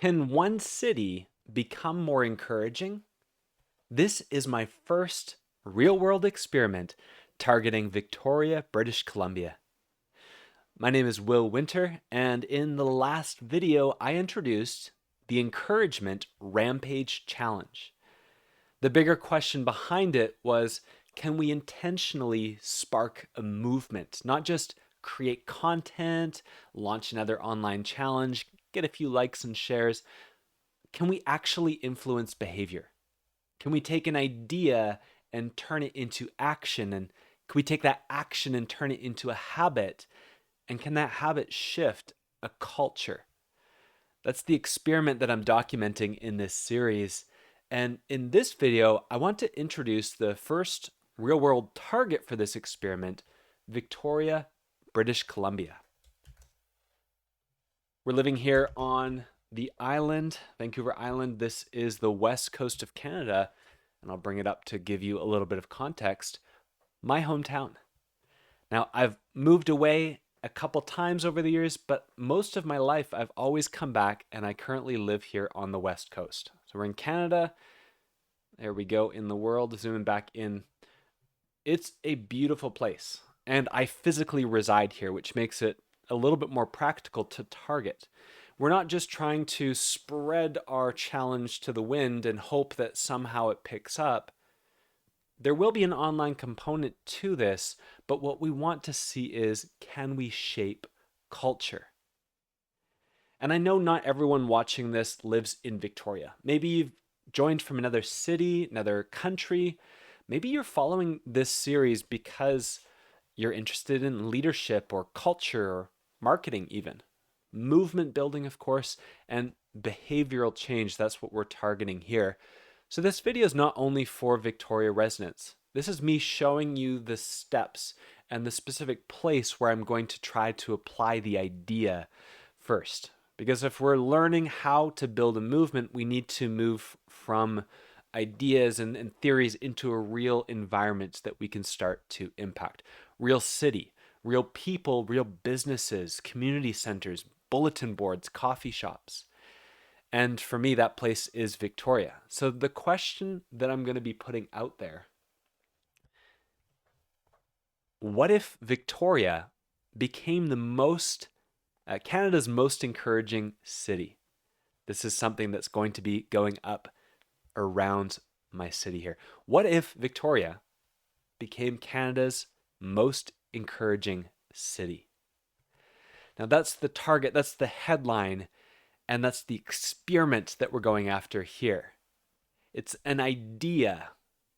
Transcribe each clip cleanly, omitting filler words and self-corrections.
Can one city become more encouraging? This is my first real world experiment targeting Victoria, British Columbia. My name is Will Winter, and in the last video, I introduced the Encouragement Rampage Challenge. The bigger question behind it was, can we intentionally spark a movement, not just create content, launch another online challenge, get a few likes and shares? Can we actually influence behavior? Can we take an idea and turn it into action? And can we take that action and turn it into a habit? And can that habit shift a culture? That's the experiment that I'm documenting in this series. And in this video, I want to introduce the first real world target for this experiment, Victoria, British Columbia. We're living here on the island, Vancouver Island. This is the west coast of Canada, and I'll bring it up to give you a little bit of context. My hometown. Now, I've moved away a couple times over the years, but most of my life I've always come back, and I currently live here on the west coast. So we're in Canada. There we go in the world, zooming back in. It's a beautiful place, and I physically reside here, which makes it a little bit more practical to target. We're not just trying to spread our challenge to the wind and hope that somehow it picks up. There will be an online component to this, but what we want to see is, can we shape culture? And I know not everyone watching this lives in Victoria. Maybe you've joined from another city, another country. Maybe you're following this series because you're interested in leadership or culture or marketing even. Movement building, of course, and behavioral change. That's what we're targeting here. So this video is not only for Victoria residents. This is me showing you the steps and the specific place where I'm going to try to apply the idea first. Because if we're learning how to build a movement, we need to move from ideas and theories into a real environment that we can start to impact. Real city, real people, real businesses, community centers, bulletin boards, coffee shops. And for me, that place is Victoria. So the question that I'm going to be putting out there, what if Victoria became Canada's most encouraging city? This is something that's going to be going up around my city here. What if Victoria became Canada's most encouraging city? Now that's the target, that's the headline, and that's the experiment that we're going after here. It's an idea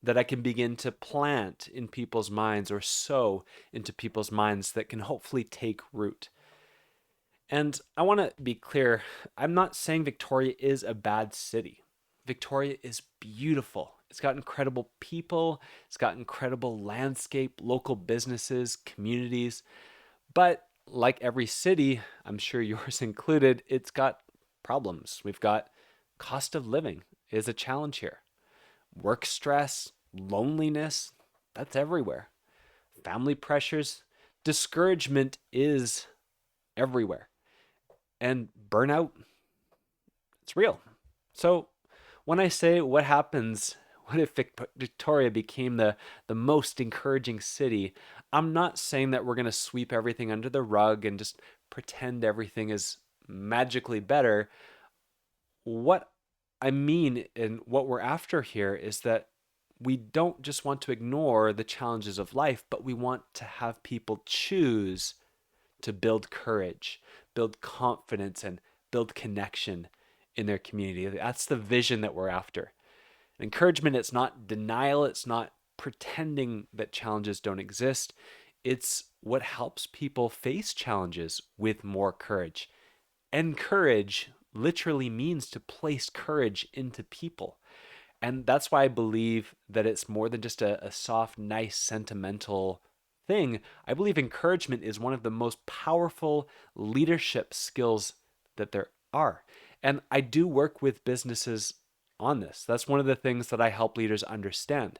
that I can begin to plant in people's minds or sow into people's minds that can hopefully take root. And I want to be clear, I'm not saying Victoria is a bad city. Victoria is beautiful. It's got incredible people, it's got incredible landscape, local businesses, communities. But like every city, I'm sure yours included, it's got problems. We've got cost of living is a challenge here. Work stress, loneliness, that's everywhere. Family pressures, discouragement is everywhere. And burnout, it's real. So when I say what if Victoria became the most encouraging city, I'm not saying that we're going to sweep everything under the rug and just pretend everything is magically better. What I mean and what we're after here is that we don't just want to ignore the challenges of life, but we want to have people choose to build courage, build confidence, and build connection in their community. That's the vision that we're after. Encouragement, it's not denial, it's not pretending that challenges don't exist. It's what helps people face challenges with more courage. And courage literally means to place courage into people. And that's why I believe that it's more than just a soft, nice, sentimental thing. I believe encouragement is one of the most powerful leadership skills that there are. And I do work with businesses on this. That's one of the things that I help leaders understand.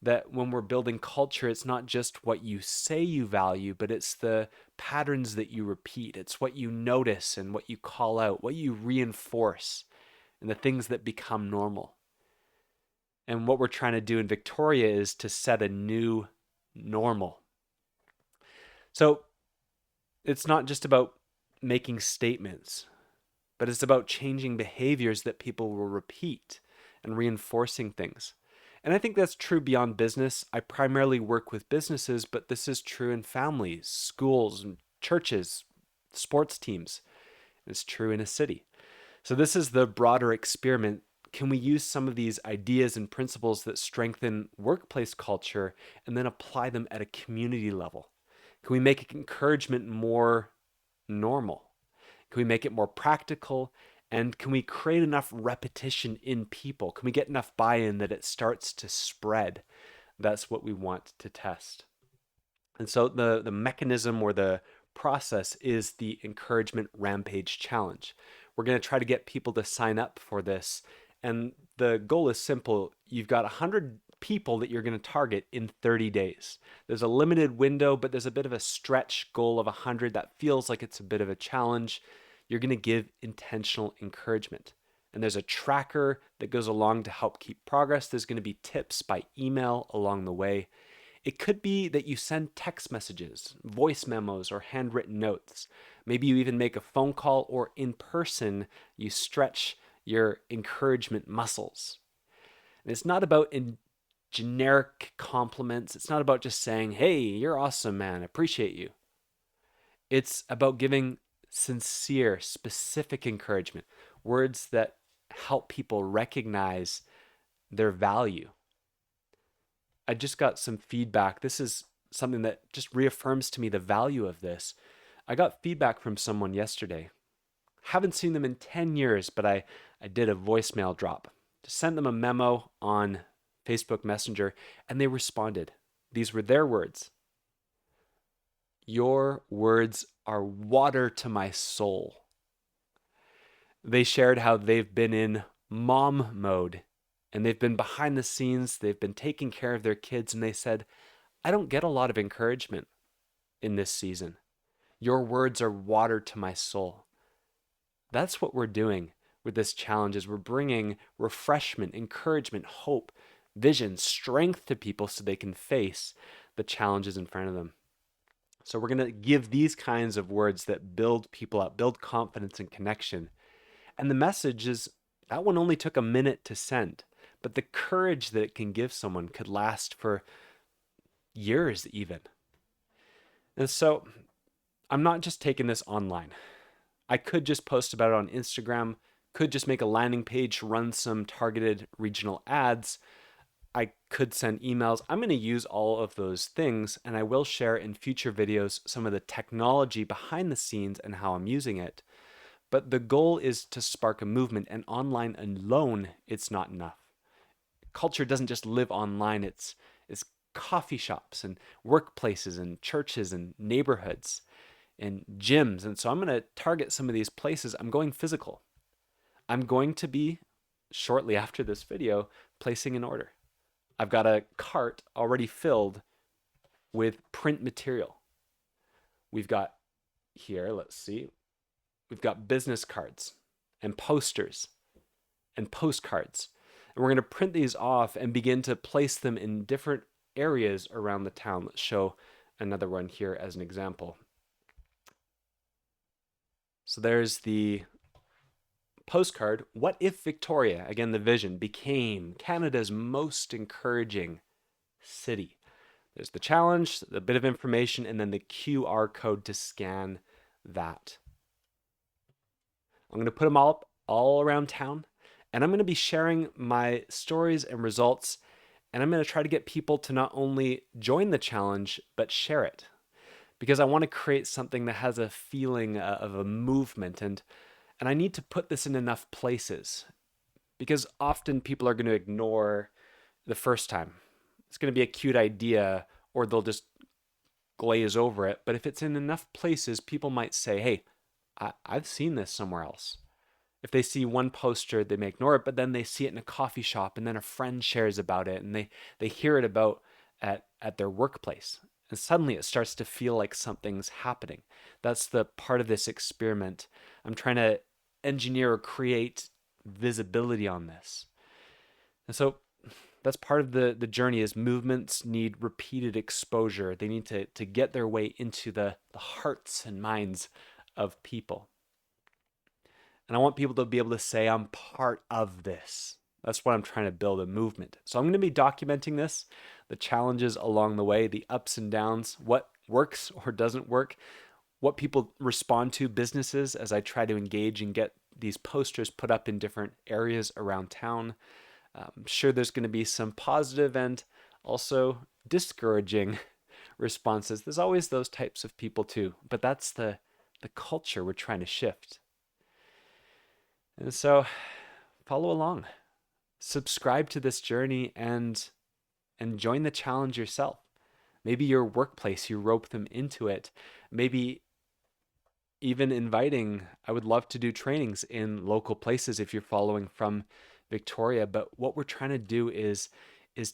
That when we're building culture, it's not just what you say you value, but it's the patterns that you repeat. It's what you notice and what you call out, what you reinforce, and the things that become normal. And what we're trying to do in Victoria is to set a new normal. So it's not just about making statements, but it's about changing behaviors that people will repeat and reinforcing things. And I think that's true beyond business. I primarily work with businesses, but this is true in families, schools, and churches, sports teams. It's true in a city. So this is the broader experiment. Can we use some of these ideas and principles that strengthen workplace culture and then apply them at a community level? Can we make encouragement more normal? Can we make it more practical? And can we create enough repetition in people? Can we get enough buy-in that it starts to spread? That's what we want to test. And so the mechanism or the process is the Encouragement Rampage Challenge. We're going to try to get people to sign up for this. And the goal is simple. You've got 100 people that you're going to target in 30 days. There's a limited window, but there's a bit of a stretch goal of 100 that feels like it's a bit of a challenge. You're going to give intentional encouragement. And there's a tracker that goes along to help keep progress. There's going to be tips by email along the way. It could be that you send text messages, voice memos, or handwritten notes. Maybe you even make a phone call, or in person, you stretch your encouragement muscles. And it's not about generic compliments. It's not about just saying, hey, you're awesome, man, I appreciate you. It's about giving sincere, specific encouragement, words that help people recognize their value. I just got some feedback. This is something that just reaffirms to me the value of this. I got feedback from someone yesterday. Haven't seen them in 10 years, but I did a voicemail drop. Just sent them a memo on Facebook Messenger, and they responded. These were their words. Your words are water to my soul. They shared how they've been in mom mode and they've been behind the scenes. They've been taking care of their kids. And they said, I don't get a lot of encouragement in this season. Your words are water to my soul. That's what we're doing with this challenge is we're bringing refreshment, encouragement, hope, vision, strength to people so they can face the challenges in front of them. So we're going to give these kinds of words that build people up, build confidence and connection. And the message is that one only took a minute to send, but the courage that it can give someone could last for years even. And so I'm not just taking this online. I could just post about it on Instagram, could just make a landing page, run some targeted regional ads. I could send emails. I'm going to use all of those things, and I will share in future videos some of the technology behind the scenes and how I'm using it. But the goal is to spark a movement, and online alone, it's not enough. Culture doesn't just live online. It's coffee shops and workplaces and churches and neighborhoods and gyms. And so I'm going to target some of these places. I'm going physical. I'm going to be, shortly after this video, placing an order. I've got a cart already filled with print material. We've got here, let's see, we've got business cards and posters and postcards. And we're going to print these off and begin to place them in different areas around the town. Let's show another one here as an example. So there's the postcard. What if Victoria, again the vision, became Canada's most encouraging city? There's the challenge, a bit of information, and then the QR code to scan that. I'm going to put them all around town, and I'm going to be sharing my stories and results, and I'm going to try to get people to not only join the challenge, but share it. Because I want to create something that has a feeling of a movement, and I need to put this in enough places. Because often people are going to ignore the first time. It's going to be a cute idea, or they'll just glaze over it. But if it's in enough places, people might say, hey, I've seen this somewhere else. If they see one poster, they may ignore it, but then they see it in a coffee shop, and then a friend shares about it, and they hear it about at their workplace. And suddenly it starts to feel like something's happening. That's the part of this experiment. I'm trying to engineer or create visibility on this. And so that's part of the journey is movements need repeated exposure. They need to get their way into the hearts and minds of people. And I want people to be able to say, I'm part of this. That's what I'm trying to build, a movement. So I'm going to be documenting this, the challenges along the way, the ups and downs, what works or doesn't work, what people respond to, businesses, as I try to engage and get these posters put up in different areas around town. I'm sure there's going to be some positive and also discouraging responses. There's always those types of people too, but that's the culture we're trying to shift. And so follow along, subscribe to this journey, and join the challenge yourself. Maybe your workplace, you rope them into it. Maybe even inviting, I would love to do trainings in local places if you're following from Victoria. But what we're trying to do is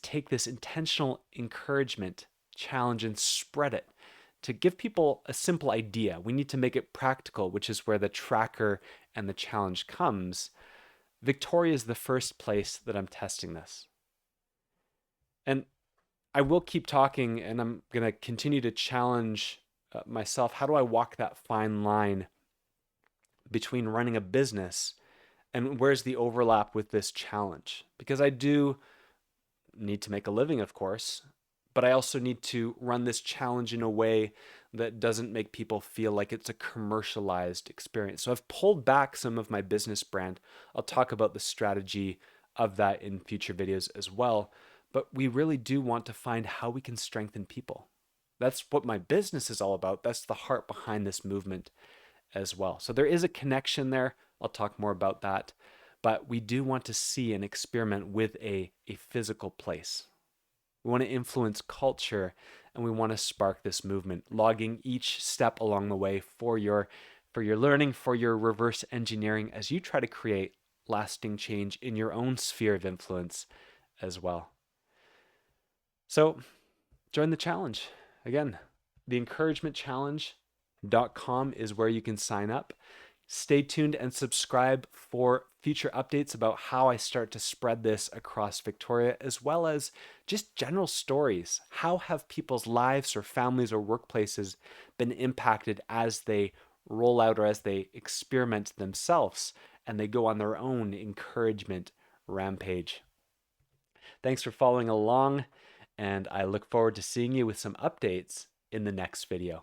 take this intentional encouragement challenge and spread it to give people a simple idea. We need to make it practical, which is where the tracker and the challenge comes. Victoria is the first place that I'm testing this. And I will keep talking, and I'm going to continue to challenge myself. How do I walk that fine line between running a business and where's the overlap with this challenge? Because I do need to make a living, of course, but I also need to run this challenge in a way that doesn't make people feel like it's a commercialized experience. So I've pulled back some of my business brand. I'll talk about the strategy of that in future videos as well. But we really do want to find how we can strengthen people. That's what my business is all about. That's the heart behind this movement as well. So there is a connection there. I'll talk more about that. But we do want to see and experiment with a physical place. We want to influence culture, and we want to spark this movement, logging each step along the way for your learning, for your reverse engineering as you try to create lasting change in your own sphere of influence as well. So join the challenge. Again, the encouragementchallenge.com is where you can sign up. Stay tuned and subscribe for future updates about how I start to spread this across Victoria, as well as just general stories. How have people's lives or families or workplaces been impacted as they roll out or as they experiment themselves and they go on their own encouragement rampage? Thanks for following along, and I look forward to seeing you with some updates in the next video.